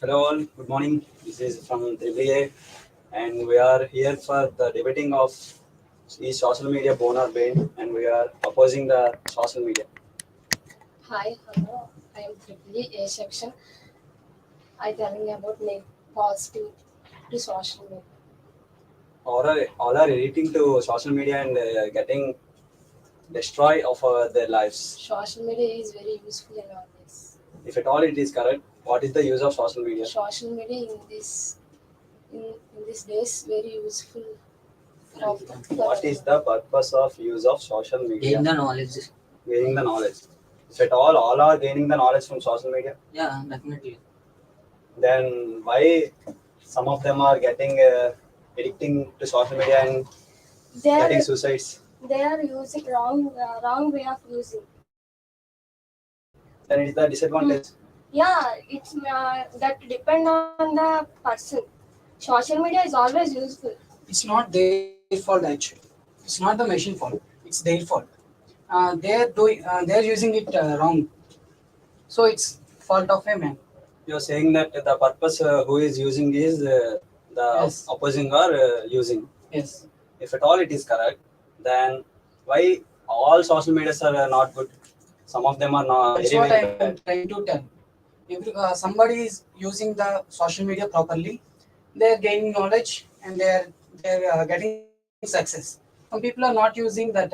Hello all, good morning. This is from EVALUATION-1 and we are here for the debating of is social media born or banned, and we are opposing the social media. Hi, hello. I am EEE-A section. I telling about make positive to social media. All are editing to social media and getting destroy of their lives. Social media is very useful in all this. If at all it is correct, what is the use of social media? Social media in this days very useful for What is the purpose of use of social media? Gain the knowledge. Gaining the knowledge. If at all are gaining the knowledge from social media, Yeah, definitely. then why some of them are getting addicting to social media and they getting are suicides? they are using wrong way of using. Then it is the disadvantage. Yeah, it's that depend on the person. Social media is always useful. It's not their fault actually. It's not the machine fault. It's their fault. They're using it wrong. So it's fault of a man. You are saying that the purpose who is using is the Yes. opposing or using. Yes. If at all it is correct, then why all social medias are not good? Some of them are not That's very what very I'm bad. trying to tell. Somebody is using the social media properly. They're gaining knowledge and they're getting success. Some people are not using that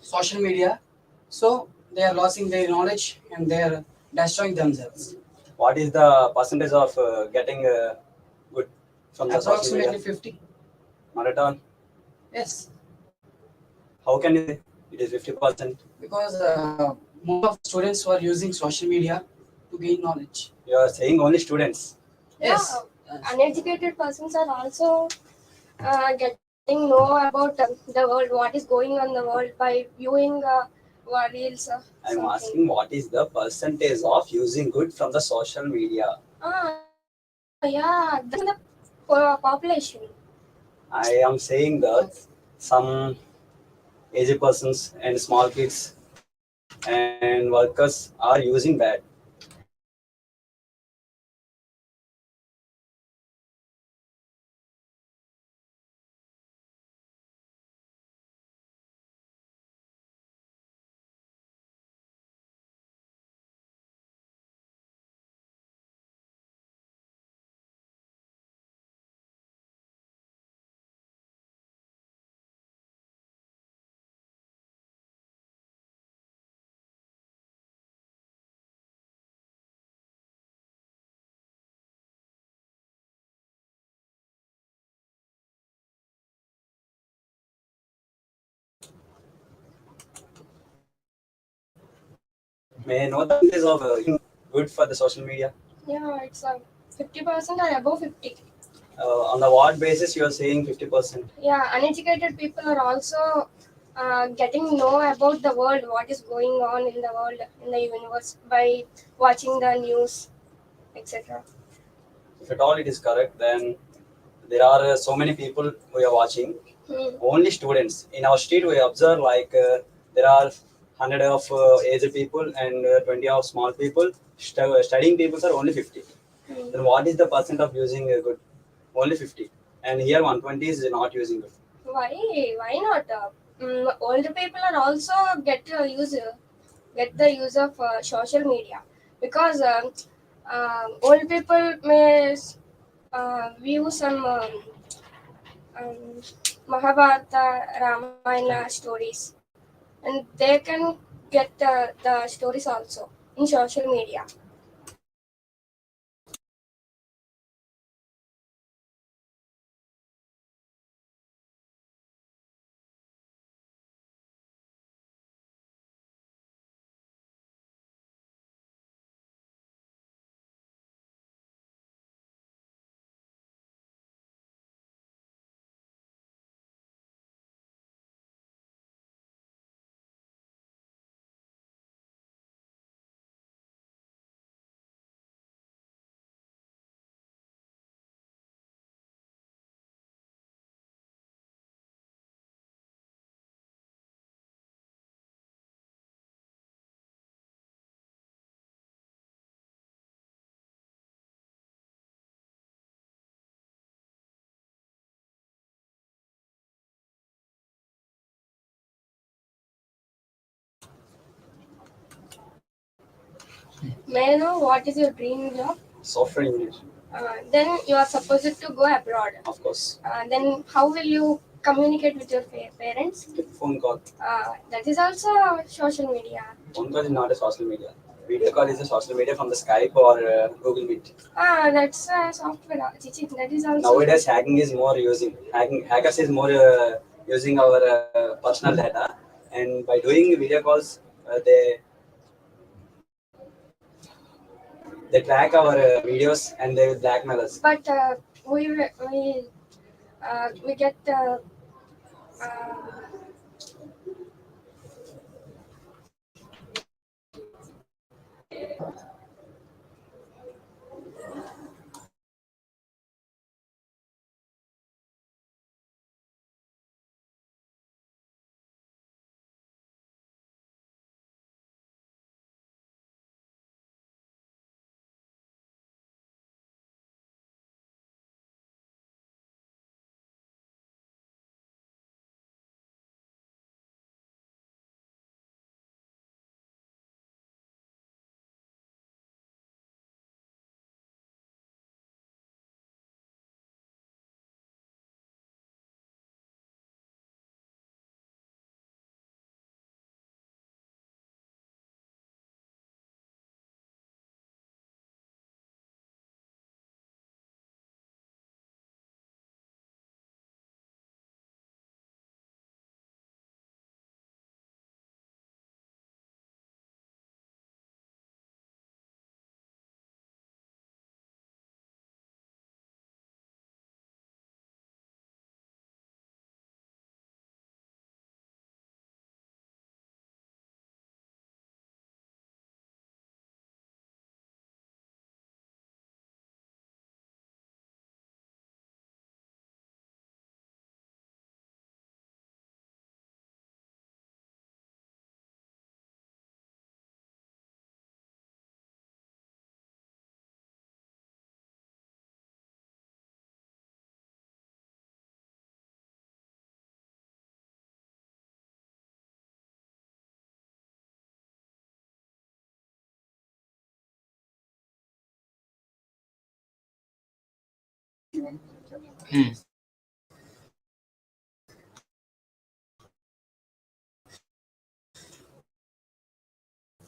social media, so they are losing their knowledge and they're destroying themselves. What is the percentage of getting good from the social media? Approximately 50. Not at all. Yes, How can you say it is 50%? because most of the students were using social media to gain knowledge. You are saying only students. Yes, Yeah, uneducated persons are also getting know about the world, what is going on in the world by viewing reels. I'm Something. asking what is the percentage of using good from the social media? Yeah, that's in the population. I am saying that some aged persons and small kids and workers are using bad. May I know the percentage of good for the social media? Yeah, it's 50% or above 50. On the what basis you are saying 50%? Yeah, uneducated people are also getting know about the world, what is going on in the world, in the universe by watching the news, etc. If at all it is correct, then there are so many people we are watching. Only students in our street we observe like there are 100 of aged people and 20 of small people. Studying people are only 50. Then what is the percent of using good? Only 50. And here 120 is not using good. Why? Why not? Older people are also get the use of social media because old people may view some Mahabharata, Ramayana stories, and they can get the stories also in social media. May I know what is your dream job? Software engineer, Then you are supposed to go abroad. of course. Then how will you communicate with your parents? Phone call. That is also social media. Phone call is not a social media. Video call is a social media from the Skype or Google Meet. That's software. Chichi, that is also. Nowadays, hacking is more using. Hackers is more using our personal data, and by doing video calls, they track our videos and they will blackmail us. But we get uh,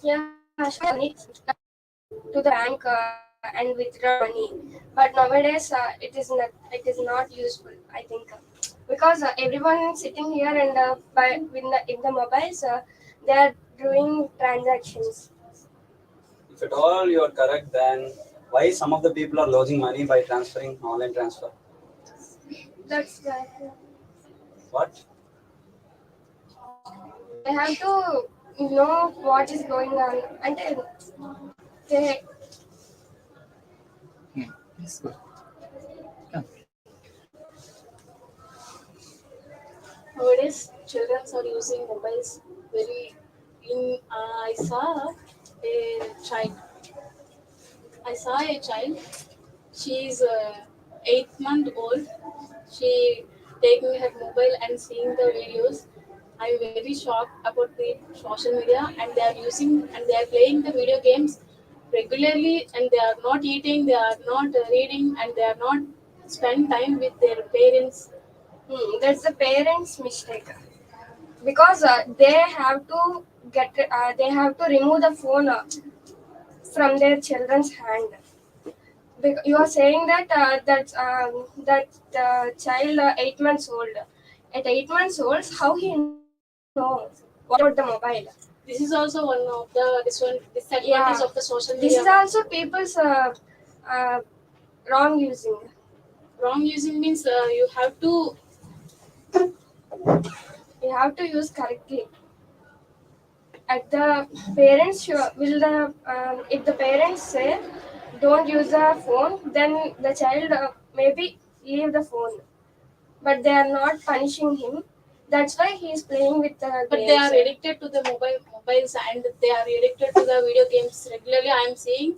yeah, sure, needs to the bank and withdraw money. But nowadays, it is not useful. I think because everyone sitting here and by with the mobiles, they are doing transactions. If at all you are correct, then why some of the people are losing money by transferring online transfer? That's why What? they have to know what is going on, and they Yes, good. Come. Nowadays, children are using mobiles very. I saw a child. I saw a child. She is 8 month old. She taking her mobile and seeing the videos. I'm very shocked about the social media, and they are using and they are playing the video games regularly, and they are not eating, they are not reading, and they are not spend time with their parents. that's the parents' mistake because they have to remove the phone from their children's hand. You are saying that that child 8 months old. At 8 months old, how he knows what about the mobile? This is also one of the disadvantages Yeah, of the social this media. is also people's uh, wrong using. Wrong using means You have to use correctly. At the parents will the if the parents say don't use the phone, then the child maybe leave the phone, but they are not punishing him. That's why he is playing with the but games. they are addicted to the mobiles, and they are addicted to the video games regularly. I am seeing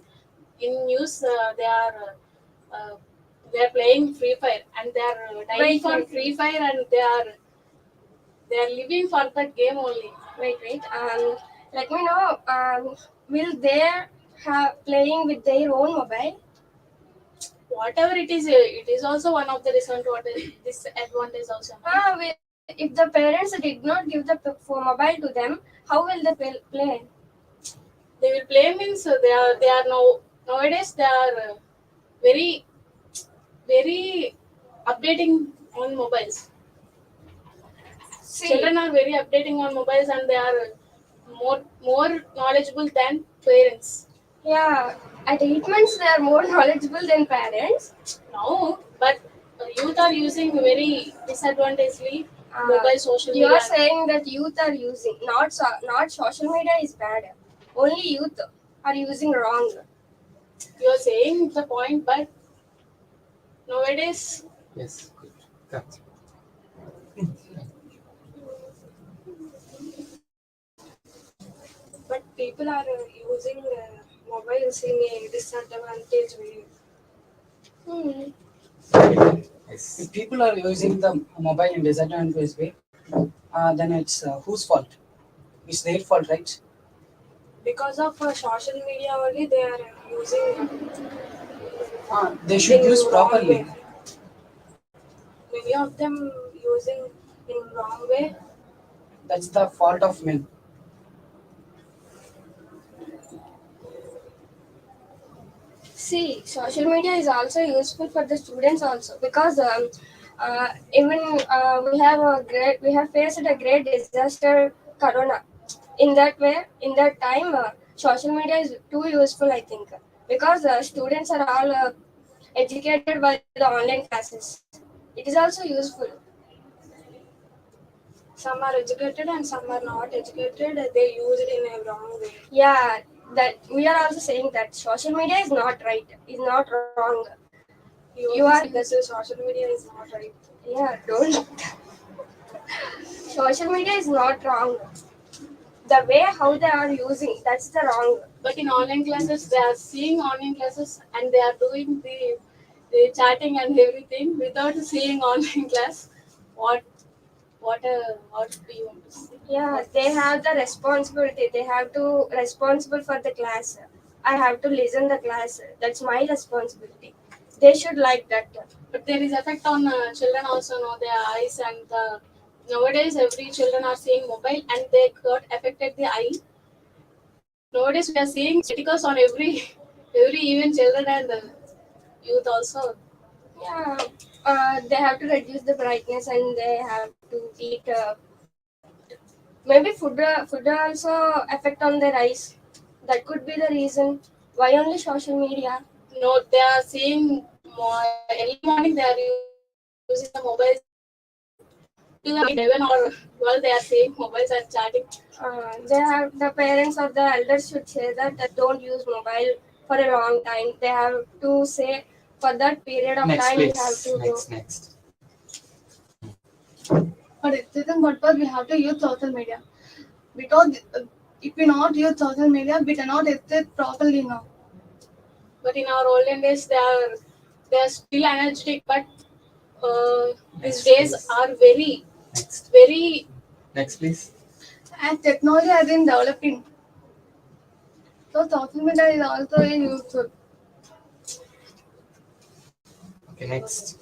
in news uh, they are playing Free Fire, and they are dying Wait, for wait. Free Fire, and they are living for that game only. Wait, let me know. Will they playing with their own mobile. Whatever it is also one of the disadvantage also. If the parents did not give the mobile to them, how will they play? They will play means they are nowadays they are very very updating on mobiles. See, Children are very updating on mobiles and they are more knowledgeable than parents. yeah, at 8 months they are more knowledgeable than parents. No, but youth are using very disadvantageously mobile social You media. are saying that youth are using, not social media is bad. Only youth are using wrong. You are saying the point, but nowadays Yes, good. Correct. But people are using mobiles in a disadvantage way. Yes. If people are using the mobile in disadvantageous way, then it's whose fault? It's their fault, right? Because of social media only, they are using They should in use wrong properly. way. Many of them using in wrong way. That's the fault of men. See, social media is also useful for the students also, because even we have faced a great disaster, Corona. In that time, social media is too useful, I think, because students are all educated by the online classes. It is also useful. Some are educated and some are not educated. They use it in a wrong way. Yeah, that we are also saying that social media is not right, is not wrong. You are that social media is not right. Yeah, don't. Social media is not wrong. The way how they are using, that's the wrong. but in online classes they are seeing online classes and they are doing the chatting and everything without seeing online class. What what do you want to say? Yeah, they have the responsibility. They have to responsible for the class. I have to listen the class. That's my responsibility. They should like that. But there is effect on children also, no, their eyes and nowadays every children are seeing mobile and they got affected the eye. Nowadays we are seeing spectacles on every even children and youth also. Yeah, they have to reduce the brightness and they have to eat. Maybe food also affect on their eyes. That could be the reason. Why only social media? No, they are seeing early morning they are using the mobiles till 11 or 12 they are seeing mobiles and chatting. They have the parents or the elders should say that don't use mobile for a long time. They have to say for that period of Next, time you have please. to do. Next. For decision purpose, we have to use social media because if we not use social media, we cannot exist properly now. But in our olden days they are still energetic, but these Next, days please. are very Next. very Next, please. And technology has been developing, so social media is also useful. Okay, next.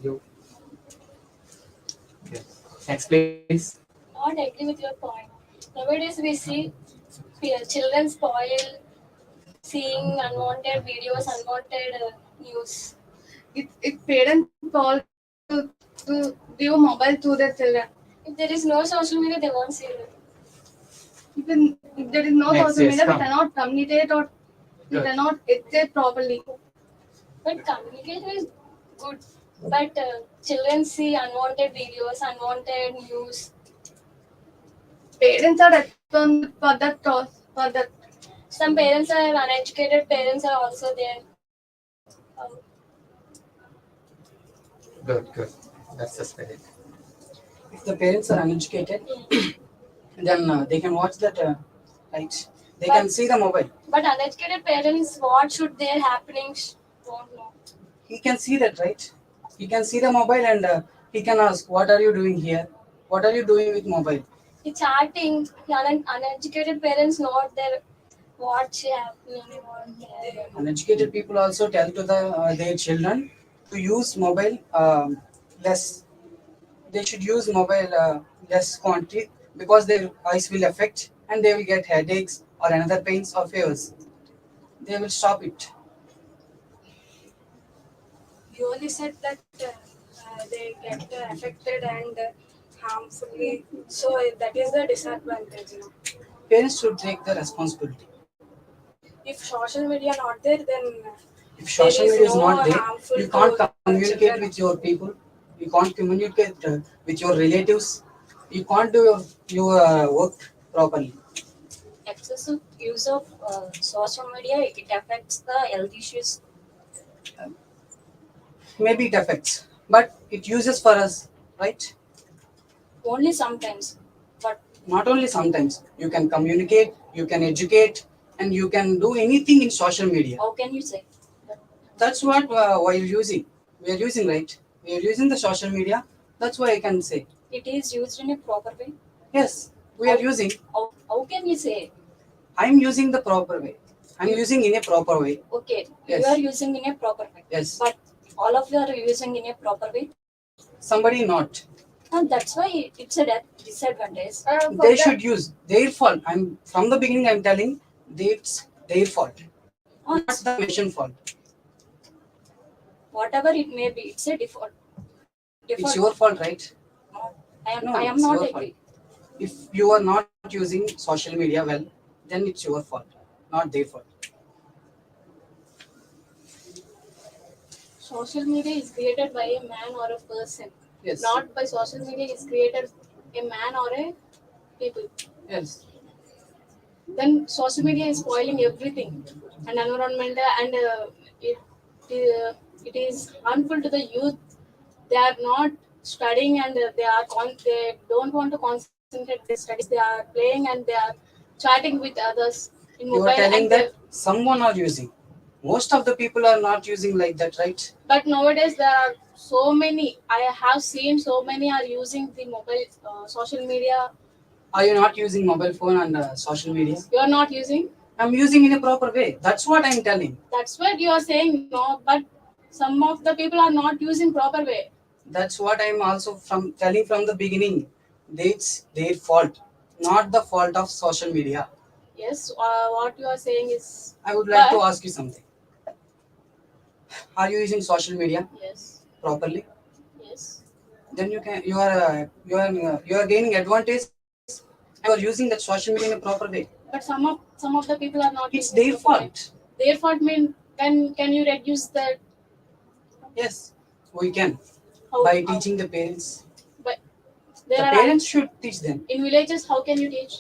You. Okay. Next, please. Not agree with your point. Nowadays we see children spoil seeing unwanted videos, unwanted news. If parents fall to give mobile to their children, If there is no social media, they won't see it. if there is no Next, social yes, media, we come. cannot communicate or we Good. cannot exist properly. But communication is good. But children see unwanted videos, unwanted news. Parents are responsible for that cause, for that. Some parents are uneducated, parents are also there. Good, good. That's the spirit. If the parents are uneducated, then they can watch that, right? They can see the mobile. But uneducated parents, what should their happenings don't know. He can see that, right? He can see the mobile and he can ask, "What are you doing here? What are you doing with mobile?" The chatting, uneducated parents not their What's happening? Uneducated people also tell to their children to use mobile less. They should use mobile less quantity because their eyes will affect and they will get headaches or another pains or fevers. They will stop it. You only said that they get affected and harmfully. So that is the disadvantage. No? Parents should take the responsibility. If social media not there, then If social there is media is no not there, harmful you can't to communicate children. with your people. You can't communicate with your relatives. You can't do your work properly. Excessive use of social media, it affects the health issues. Maybe it affects, but it uses for us, right? Only sometimes. But Not only sometimes. You can communicate, you can educate, and you can do anything in social media. how can you say? That's what we're using. We are using, right? We are using the social media. That's why I can say It is used in a proper way. yes. We are using. How can you say? I'm using the proper way. I'm using in a proper way. Okay, Yes. you are using in a proper way. Yes. But all of you are using in a proper way. Somebody not. And that's why it's a disadvantage. They should use their fault. I'm from the beginning. I'm telling it's their fault, not the mission fault. Whatever it may be, it's a default. It's your fault, right? No, No, I am it's not your agree. fault. If you are not using social media well, then it's your fault, not their fault. Social media is created by a man or a person. Yes. Not by social media is created a man or a people. Yes. Then social media is spoiling everything and environment and it is harmful to the youth. They are not studying and they don't want to concentrate their studies. They are playing and they are chatting with others in You mobile are telling and that someone are using. Most of the people are not using like that, right? but nowadays there are so many. I have seen so many are using the mobile social media. Are you not using mobile phone and social media? You are not using. I'm using in a proper way. That's what I'm telling. That's what you are saying. No, but some of the people are not using proper way. That's what I'm also from telling from the beginning. It's their fault, not the fault of social media. Yes, what you are saying is. I would like to But- ask you something. Are you using social media Yes. properly? Yes. Then you are gaining advantage and you are using that social media in a proper way. But some of the people are not. It's using their proper way. fault. Their fault mean can you reduce that? Yes, we can How, by how? teaching the parents. But The there are parents should teach them. in villages. How can you teach?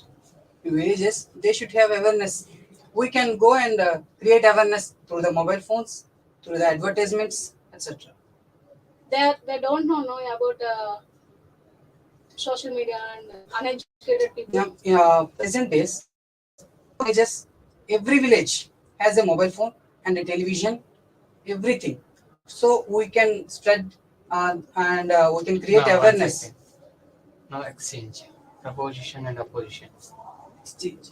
In villages, they should have awareness. We can go and create awareness through the mobile phones, through the advertisements, etc. They don't know about social media and uneducated people. In present days, villages, every village has a mobile phone and a television, everything. So we can spread and we can create No, one awareness. second. No exchange. Proposition and opposition. Exchange.